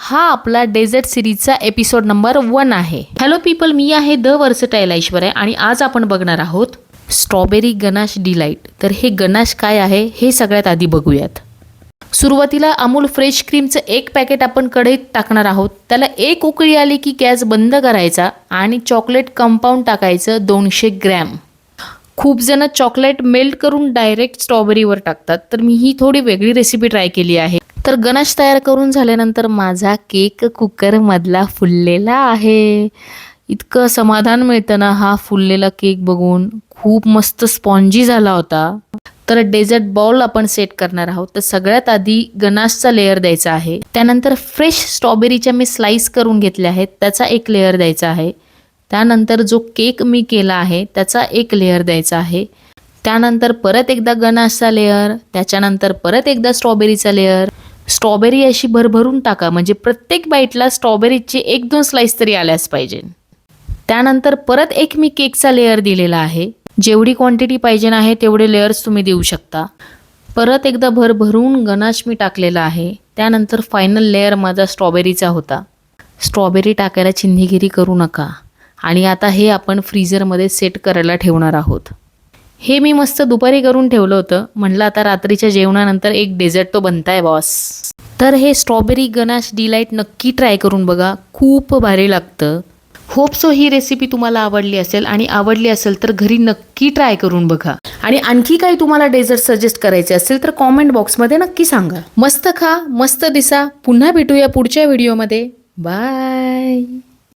हा आपला dessert सिरीजचा episode number 1 आहे. हॅलो पीपल, मी आहे द वर्सटाईल ऐश्वर्या आणि आज आपण बघणार आहोत स्ट्रॉबेरी गनाश डिलाईट. तर हे गनाश काय आहे हे सगळ्यात आधी बघूयात. सुरुवातीला अमूल फ्रेश क्रीमचं एक पॅकेट आपण कढईत टाकणार आहोत. त्याला एक उकळी आली की गॅस बंद करायचा आणि चॉकलेट कंपाऊंड टाकायचं 200 ग्रॅम. खूप जण चॉकलेट मेल्ट करून डायरेक्ट स्ट्रॉबेरीवर टाकतात, तर मी ही थोडी वेगळी रेसिपी ट्राय केली आहे. तर गनाश तयार करून झाल्यानंतर माझा केक कुकरमधला फुललेला आहे. इतकं समाधान मिळतं ना हा फुललेला केक बघून. खूप मस्त स्पॉन्जी झाला होता. तर डेझर्ट बाउल आपण सेट करणार आहोत. तर सगळ्यात आधी गनाशचा लेअर द्यायचा आहे. त्यानंतर फ्रेश स्ट्रॉबेरीच्या मी स्लाइस करून घेतल्या आहेत त्याचा एक लेअर द्यायचा आहे. त्यानंतर जो केक मी केला आहे त्याचा एक लेअर द्यायचा आहे. त्यानंतर परत एकदा गनाशचा लेअर, त्याच्यानंतर परत एकदा स्ट्रॉबेरीचा लेअर. स्ट्रॉबेरी अशी भरभरून टाका, म्हणजे प्रत्येक बाईटला स्ट्रॉबेरीची 1-2 स्लाइस तरी आल्याच पाहिजे. त्यानंतर परत एक मी केकचा लेअर दिलेला आहे. जेवढी क्वांटिटी पाहिजे आहे तेवढे लेअर्स तुम्ही देऊ शकता. परत एकदा भरभरून गनाश मी टाकलेला आहे. त्यानंतर फायनल लेअर माझा स्ट्रॉबेरीचा होता. स्ट्रॉबेरी टाकायला चिंधीगिरी करू नका. आणि आता हे आपण फ्रीझरमध्ये सेट करायला ठेवणार आहोत. हे मी मस्त दुपारी करून ठेवलं होतं. म्हणलं आता रात्रीच्या जेवणानंतर एक डेझर्ट तो बनताय बॉस. तर हे स्ट्रॉबेरी गनाश डिलाईट नक्की ट्राय करून बघा, खूप भारी लागतं. होप सो ही रेसिपी तुम्हाला आवडली असेल, आणि आवडली असेल तर घरी नक्की ट्राय करून बघा. आणि आणखी काही तुम्हाला डेझर्ट सजेस्ट करायचे असेल तर कॉमेंट बॉक्समध्ये नक्की सांगा. मस्त खा, मस्त दिसा. पुन्हा भेटूया पुढच्या व्हिडिओमध्ये. बाय.